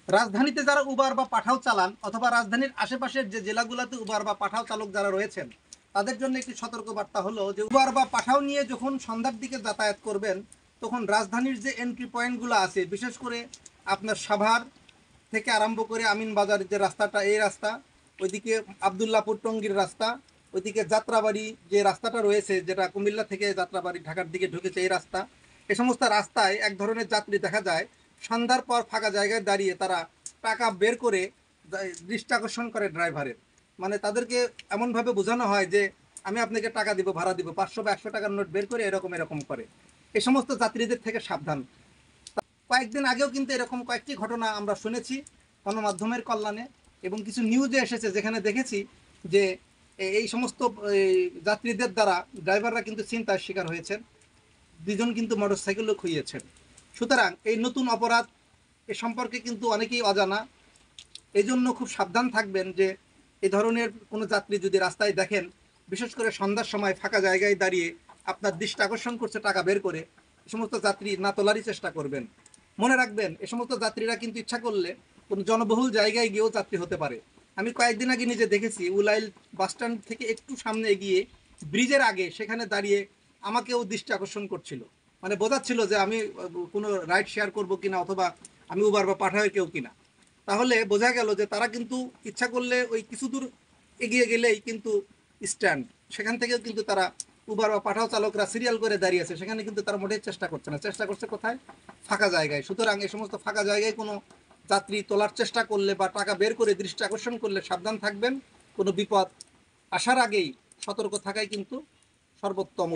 রাজধানীতে যারা উবার বা পাঠাও চালান অথবা রাজধানীর আশেপাশের যে জেলাগুলোতে উবার বা পাঠাও চালক যারা রয়েছেন তাদের জন্য একটি সতর্কবার্তা হলো যে উবার বা পাঠাও নিয়ে যখন সন্ধ্যার দিকে যাতায়াত করবেন তখন রাজধানীর যে এন্ট্রি পয়েন্টগুলো আছে, বিশেষ করে আপনার সাভার থেকে আরম্ভ করে আমিনবাজারের যে রাস্তাটা, এই রাস্তা, ওইদিকে আবদুল্লাপুর টঙ্গীর রাস্তা, ওইদিকে যাত্রাবাড়ি যে রাস্তাটা রয়েছে যেটা কুমিল্লা থেকে যাত্রাবাড়ি ঢাকার দিকে ঢুকেছে, এই রাস্তা, এ সমস্ত রাস্তায় এক ধরনের যাত্রী দেখা যায় সন্ধ্যার পর ফাঁকা জায়গায় দাঁড়িয়ে তারা টাকা বের করে দৃষ্টি আকর্ষণ করে ড্রাইভারের। মানে তাদেরকে এমনভাবে বোঝানো হয় যে আমি আপনাকে টাকা দিব, ভাড়া দিব, 500 বা 100 টাকার নোট বের করে এরকম এরকম করে। এই সমস্ত যাত্রীদের থেকে সাবধান। কয়েকদিন আগেও কিন্তু এরকম কয়েকটি ঘটনা আমরা শুনেছি গণমাধ্যমের কল্যাণে, এবং কিছু নিউজে এসেছে যেখানে দেখেছি যে এই সমস্ত যাত্রীদের দ্বারা ড্রাইভাররা কিন্তু চিন্তার শিকার হয়েছেন, দুজন কিন্তু মোটরসাইকেলও খুইয়েছেন। সুতরাং এই নতুন অপরাধ এ সম্পর্কে কিন্তু অনেকেই অজানা। এই জন্য খুব সাবধান থাকবেন যে এই ধরনের কোনো যাত্রী যদি রাস্তায় দেখেন, বিশেষ করে সন্ধ্যার সময় ফাঁকা জায়গায় দাঁড়িয়ে আপনার দৃষ্টি আকর্ষণ করছে টাকা বের করে, এ সমস্ত যাত্রী না তোলারই চেষ্টা করবেন। মনে রাখবেন এ সমস্ত যাত্রীরা কিন্তু ইচ্ছা করলে কোনো জনবহুল জায়গায় গিয়েও যাত্রী হতে পারে। আমি কয়েকদিন আগে নিজে দেখেছি উলাইল বাসস্ট্যান্ড থেকে একটু সামনে এগিয়ে ব্রিজের আগে সেখানে দাঁড়িয়ে আমাকেও দৃষ্টি আকর্ষণ করছিল, মানে বোঝাচ্ছিল যে আমি কোনো রাইড শেয়ার করবো কিনা অথবা আমি উবার বা পাঠাই কেউ কিনা। তাহলে বোঝা গেল যে তারা কিন্তু ইচ্ছা করলে ওই কিছু দূর এগিয়ে গেলেই কিন্তু স্ট্যান্ড, সেখান থেকেও কিন্তু তারা উবার বা পাঠাও চালকরা সিরিয়াল করে দাঁড়িয়েছে, সেখানে কিন্তু তারা মোটেই চেষ্টা করছে না, চেষ্টা করছে কোথায়? ফাঁকা জায়গায়। সুতরাং এই সমস্ত ফাঁকা জায়গায় কোনো যাত্রী তোলার চেষ্টা করলে বা টাকা বের করে দৃষ্টি আকর্ষণ করলে সাবধান থাকবেন। কোনো বিপদ আসার আগেই সতর্ক থাকাই কিন্তু সর্বোত্তম